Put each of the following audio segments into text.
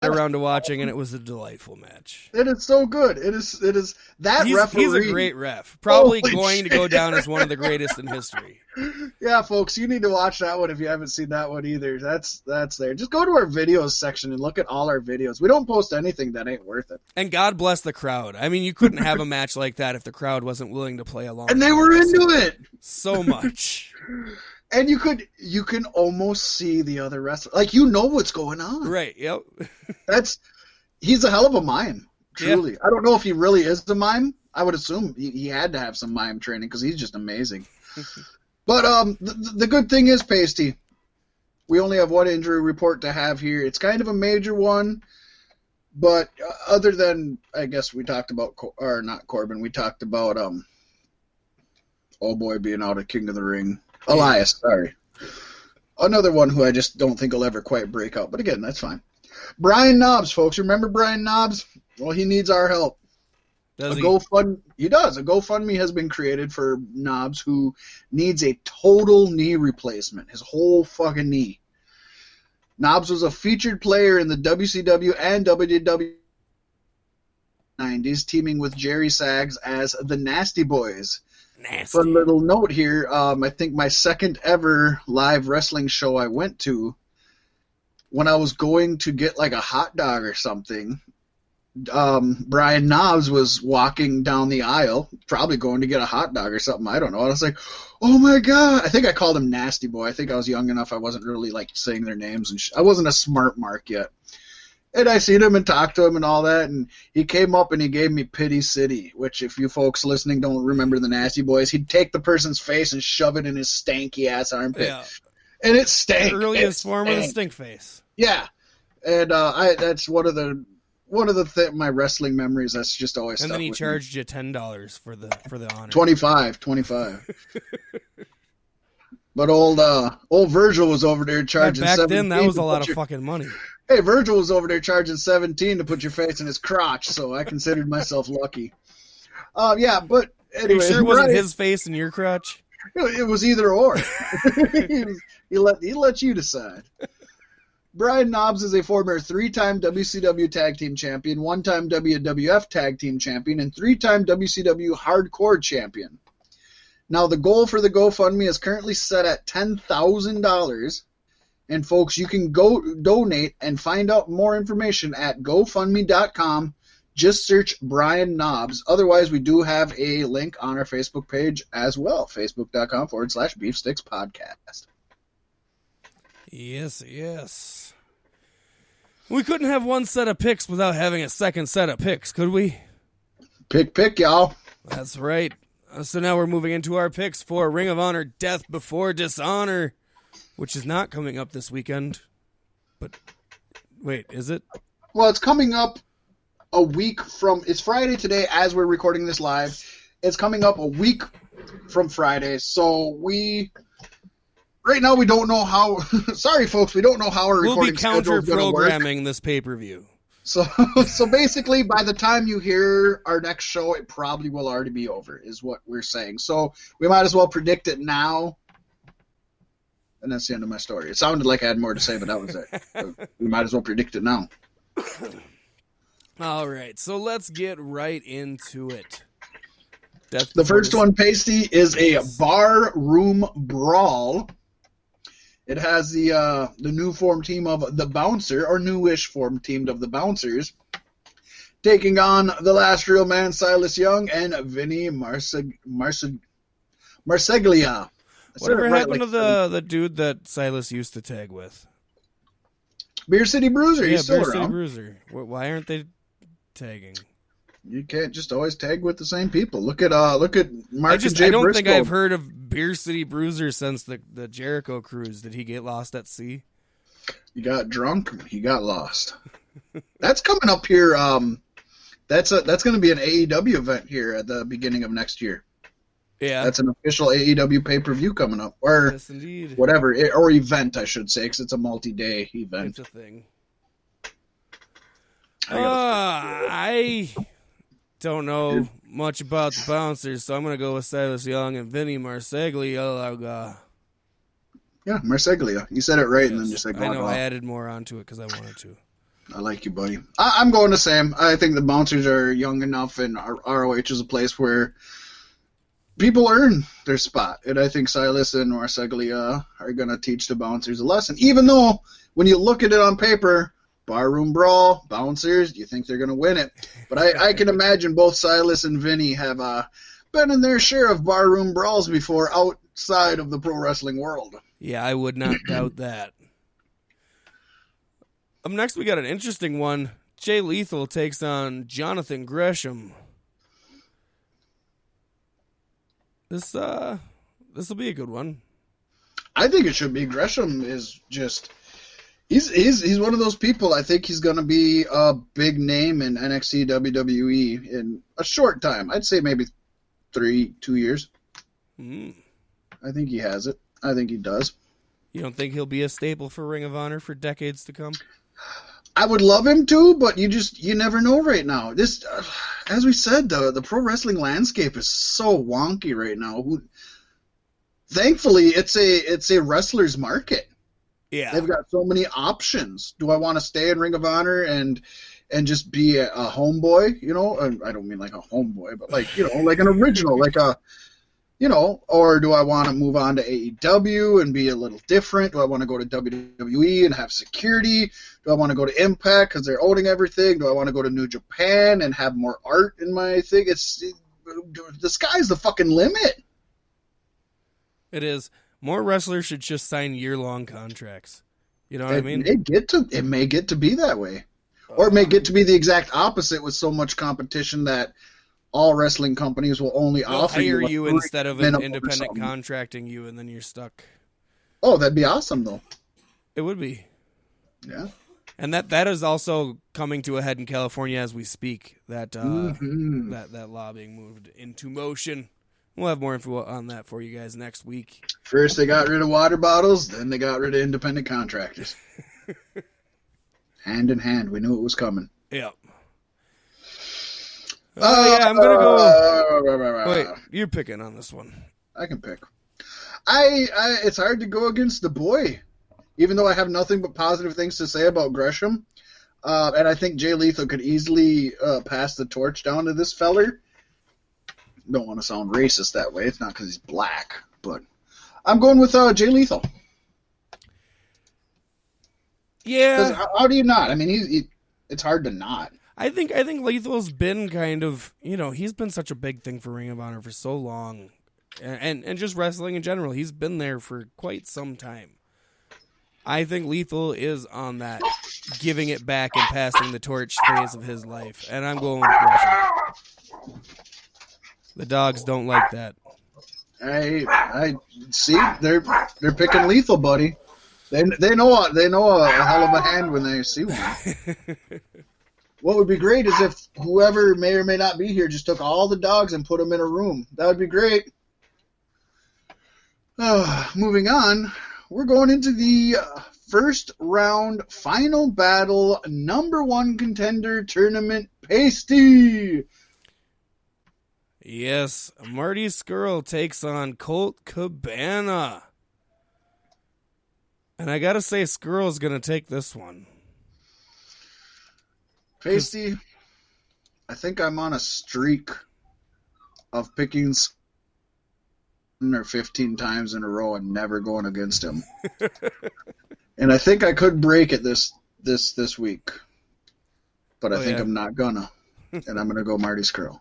around to watching, and it was a delightful match. It is so good. It is that referee. He's a great ref. Probably going to go down as one of the greatest in history. Yeah, folks, you need to watch that one if you haven't seen that one either. That's there. Just go to our videos section and look at all our videos. We don't post anything that ain't worth it. And God bless the crowd. I mean, you couldn't have a match like that if the crowd wasn't willing to play along. And they were into it so much. And you can almost see the other wrestler. Like, you know what's going on. Right, yep. He's a hell of a mime, truly. Yeah. I don't know if he really is a mime. I would assume he had to have some mime training because he's just amazing. But the good thing is, Pasty, we only have one injury report to have here. It's kind of a major one, but other than, I guess we talked about, or not Corbin, we talked about, oh boy, being out of King of the Ring. Elias, sorry. Another one who I just don't think will ever quite break out. But again, that's fine. Brian Knobbs, folks. Remember Brian Knobbs? Well, he needs our help. Does he? He does. A GoFundMe has been created for Knobbs, who needs a total knee replacement. His whole fucking knee. Knobbs was a featured player in the WCW and WCW 90s, teaming with Jerry Saggs as the Nasty Boys. Nasty. Fun little note here. I think my second ever live wrestling show I went to, when I was going to get like a hot dog or something, Brian Knobbs was walking down the aisle, probably going to get a hot dog or something. I don't know. And I was like, oh my God. I think I called him Nasty Boy. I think I was young enough. I wasn't really like saying their names. And I wasn't a smart mark yet. And I seen him and talked to him and all that, and he came up and he gave me Pity City, which if you folks listening don't remember the Nasty Boys, he'd take the person's face and shove it in his stanky-ass armpit. Yeah. And it stank. The earliest form of the stink face. Yeah. And that's one of my wrestling memories that's just always stuck with me. And then he charged you $10 for the honor. 25. But old Virgil was over there charging back 17. Then that was a lot of fucking money. Hey, Virgil was over there charging 17 to put your face in his crotch, so I considered myself lucky. Yeah, but anyway. Are you sure it wasn't his face in your crotch? It was either or. he let you decide. Brian Knobbs is a former 3-time WCW Tag Team Champion, 1-time WWF Tag Team Champion, and 3-time WCW Hardcore Champion. Now, the goal for the GoFundMe is currently set at $10,000. And, folks, you can go donate and find out more information at GoFundMe.com. Just search Brian Knobbs. Otherwise, we do have a link on our Facebook page as well, Facebook.com/Beef Sticks Podcast. Yes. We couldn't have one set of picks without having a second set of picks, could we? Pick, y'all. That's right. So now we're moving into our picks for Ring of Honor Death Before Dishonor, which is not coming up this weekend. But wait, is it? Well, it's coming up a week from... It's Friday today as we're recording this live. It's coming up a week from Friday. So right now we don't know how... Sorry, folks, we don't know how our recording schedule is going to work. We'll be counter-programming this pay-per-view. So basically, by the time you hear our next show, it probably will already be over, is what we're saying. So we might as well predict it now. And that's the end of my story. It sounded like I had more to say, but that was it. We might as well predict it now. All right, so let's get right into it. The first one, Pasty, is a bar room brawl. It has the new form team of the Bouncer, or newish form team of the Bouncers, taking on the Last Real Man, Silas Young, and Vinny Marseglia. Whatever happened to the dude that Silas used to tag with? Beer City Bruiser. Yeah, he's still Beer City around. Bruiser. Why aren't they tagging? You can't just always tag with the same people. Look at Mark and Jay I don't Briscoe. think I've heard of Beer City Bruiser since the Jericho cruise. Did he get lost at sea? He got drunk. He got lost. That's coming up here. That's going to be an AEW event here at the beginning of next year. Yeah, that's an official AEW pay-per-view coming up, or yes, indeed. Whatever, or event, I should say, because it's a multi-day event. It's a thing. I don't know much about the Bouncers, so I'm going to go with Silas Young and Vinny Marseglia. Yeah, Marseglia. You said it right, yes. And then just like I know, I added more onto it because I wanted to. I like you, buddy. I'm going the same. I think the bouncers are young enough, and ROH is a place where people earn their spot. And I think Silas and Marseglia are going to teach the bouncers a lesson. Even though, when you look at it on paper, barroom brawl, bouncers, you think they're going to win it. But I can imagine both Silas and Vinny have been in their share of barroom brawls before outside of the pro wrestling world. Yeah, I would not doubt that. Up next, we got an interesting one. Jay Lethal takes on Jonathan Gresham. This will be a good one. I think it should be. Gresham is just he's one of those people. I think he's going to be a big name in NXT WWE in a short time. I'd say maybe 2 years. I think he has it. I think he does. You don't think he'll be a staple for Ring of Honor for decades to come? I would love him to, but you never know right now. This, as we said, the pro wrestling landscape is so wonky right now. Thankfully, it's a wrestler's market. Yeah, they've got so many options. Do I want to stay in Ring of Honor and just be a homeboy? You know, I don't mean like a homeboy, but like like an original, like a. Or do I want to move on to AEW and be a little different? Do I want to go to WWE and have security? Do I want to go to Impact because they're owning everything? Do I want to go to New Japan and have more art in my thing? The sky's the fucking limit. It is. More wrestlers should just sign year-long contracts. You know what I mean? It may get to be that way. Or it may get to be the exact opposite with so much competition that all wrestling companies will only offer you instead of an independent contracting you, and then you're stuck. Oh, that'd be awesome, though. It would be. Yeah. And that is also coming to a head in California as we speak. That that lobbying moved into motion. We'll have more info on that for you guys next week. First they got rid of water bottles, then they got rid of independent contractors. Hand in hand, we knew it was coming. Yeah. I'm gonna go. Wait, you're picking on this one. I can pick. It's hard to go against the boy, even though I have nothing but positive things to say about Gresham. And I think Jay Lethal could easily pass the torch down to this feller. Don't want to sound racist that way. It's not because he's black, but I'm going with Jay Lethal. Yeah. How do you not? I mean, it's hard to not. I think Lethal's been kind of, he's been such a big thing for Ring of Honor for so long, and just wrestling in general. He's been there for quite some time. I think Lethal is on that giving it back and passing the torch phase of his life, and I'm going with Gresham. The dogs don't like that. I see. They're picking Lethal, buddy. They know a hell of a hand when they see one. What would be great is if whoever may or may not be here just took all the dogs and put them in a room. That would be great. Moving on, we're going into the first round final battle, number one contender tournament, Pasty. Yes, Marty Scurll takes on Colt Cabana. And I gotta say, Scurll's gonna take this one. Pasty, I think I'm on a streak of picking 15 times in a row and never going against him. And I think I could break it this week. But I think I'm not gonna. And I'm gonna go Marty Scurll.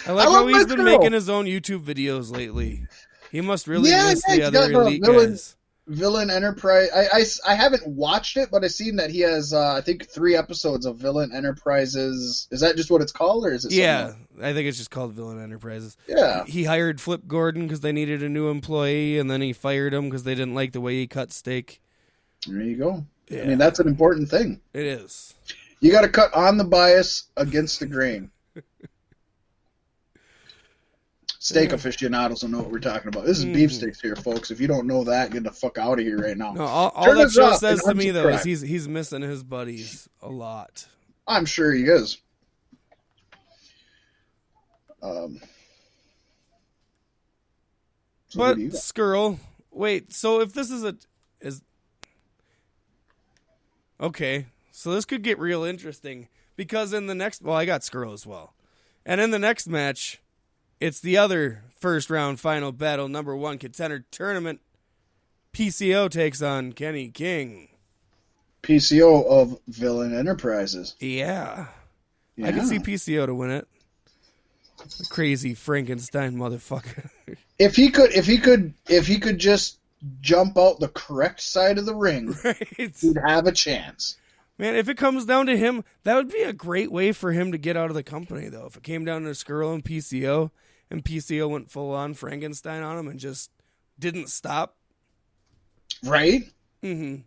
I like how he's been making his own YouTube videos lately. He must really miss the other elite guys. Villain Enterprise. I haven't watched it, but I've seen that he has, I think, 3 episodes of Villain Enterprises. Is that just what it's called, or is it? Yeah, I think it's just called Villain Enterprises. Yeah. He hired Flip Gordon because they needed a new employee, and then he fired him because they didn't like the way he cut steak. There you go. Yeah. I mean, that's an important thing. It is. You got to cut on the bias against the grain. Steak aficionados will know what we're talking about. This is Beef Sticks here, folks. If you don't know that, get the fuck out of here right now. No, all that show says to me, though, is he's missing his buddies a lot. I'm sure he is. But Scurll, wait. So if this is Okay, so this could get real interesting because in the next, well, I got Skrull as well, and in the next match, it's the other first round final battle, number 1 contender tournament. PCO takes on Kenny King. PCO of Villain Enterprises. Yeah. I could see PCO to win it. The crazy Frankenstein motherfucker. If he could just jump out the correct side of the ring, Right. he'd have a chance. Man, if it comes down to him, that would be a great way for him to get out of the company, though. If it came down to Skrull and PCO went full on Frankenstein on him and just didn't stop. Right? Mm-hmm.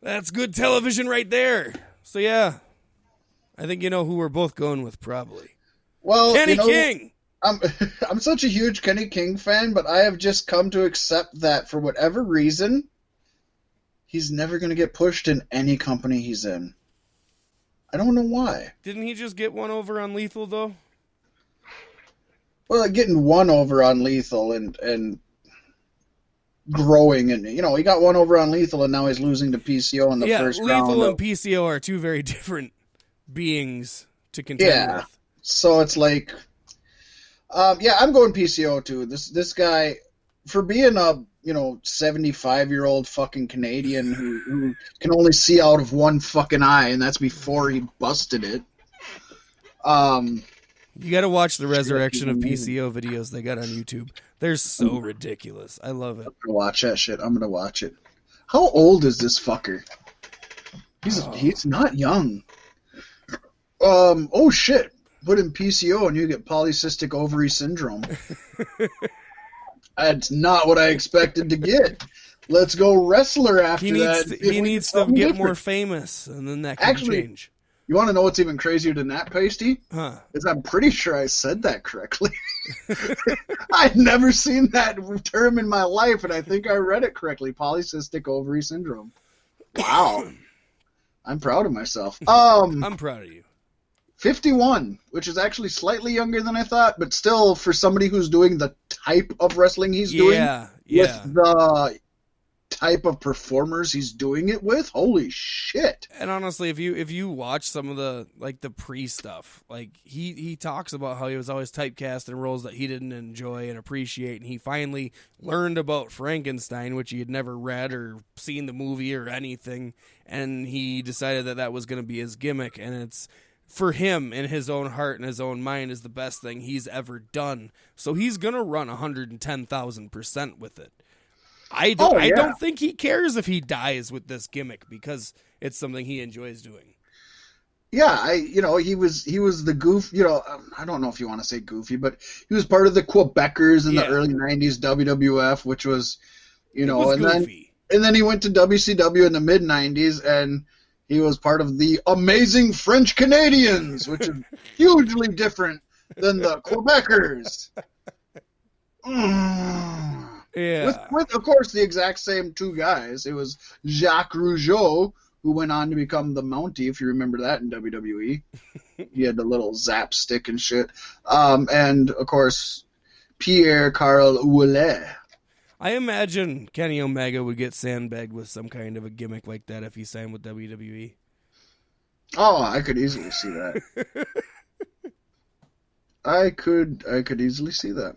That's good television right there. So yeah, I think you know who we're both going with probably. Well, Kenny King. I'm such a huge Kenny King fan, but I have just come to accept that for whatever reason, he's never going to get pushed in any company he's in. I don't know why. Didn't he just get one over on Lethal though? Well, getting one over on Lethal and growing, and he got one over on Lethal, and now he's losing to PCO in the first round. Lethal and PCO are two very different beings to contend with. So it's like, I'm going PCO too. This guy, for being a 75-year-old fucking Canadian who can only see out of one fucking eye, and that's before he busted it. You got to watch the resurrection of PCO videos they got on YouTube. They're so ridiculous. I love it. I'm gonna watch that shit. I'm gonna watch it. How old is this fucker? He's not young. Oh shit. Put in PCO and you get polycystic ovary syndrome. That's not what I expected to get. Let's go wrestler after that. He needs to get more famous, and then that can change. You want to know what's even crazier than that, Pasty? Huh. Is I'm pretty sure I said that correctly. I'd never seen that term in my life, and I think I read it correctly. Polycystic ovary syndrome. Wow. I'm proud of myself. I'm proud of you. 51, which is actually slightly younger than I thought, but still, for somebody who's doing the type of wrestling he's doing, with the type of performers he's doing it with, holy shit. And honestly, if you watch some of the pre stuff, he talks about how he was always typecast in roles that he didn't enjoy and appreciate, and he finally learned about Frankenstein, which he had never read or seen the movie or anything, and he decided that was going to be his gimmick, and it's, for him, in his own heart and his own mind, is the best thing he's ever done. So he's going to run 110,000% with it. I don't think he cares if he dies with this gimmick because it's something he enjoys doing. Yeah, he was the goof. I don't know if you want to say goofy, but he was part of the Quebecers in the early '90s WWF, which was, goofy. And then he went to WCW in the mid '90s, and he was part of the Amazing French Canadians, which is hugely different than the Quebecers. Yeah. With, of course, the exact same two guys. It was Jacques Rougeau, who went on to become the Mountie, if you remember that in WWE. He had the little zap stick and shit. And, of course, Pierre-Carl Ouellet. I imagine Kenny Omega would get sandbagged with some kind of a gimmick like that if he signed with WWE. Oh, I could easily see that. I could easily see that.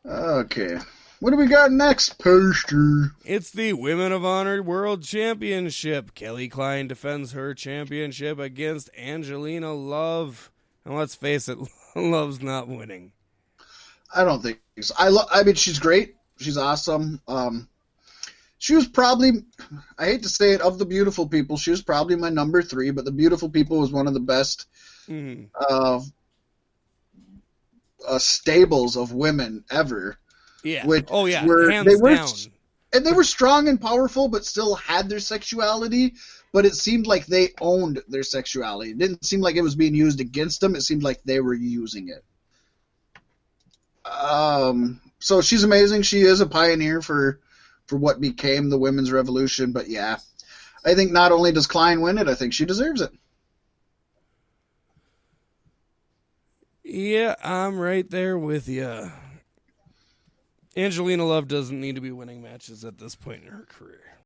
Okay. What do we got next, Poster? It's the Women of Honor World Championship. Kelly Klein defends her championship against Angelina Love. And let's face it, Love's not winning. I don't think so. I mean, she's great. She's awesome. She was probably, I hate to say it, of the beautiful people, she was probably my number 3, but the beautiful people was one of the best stables of women ever. Yeah. Hands down. And they were strong and powerful, but still had their sexuality. But it seemed like they owned their sexuality. It didn't seem like it was being used against them. It seemed like they were using it. So she's amazing. She is a pioneer for what became the women's revolution. But yeah, I think not only does Klein win it, I think she deserves it. Yeah, I'm right there with you. Angelina Love doesn't need to be winning matches at this point in her career.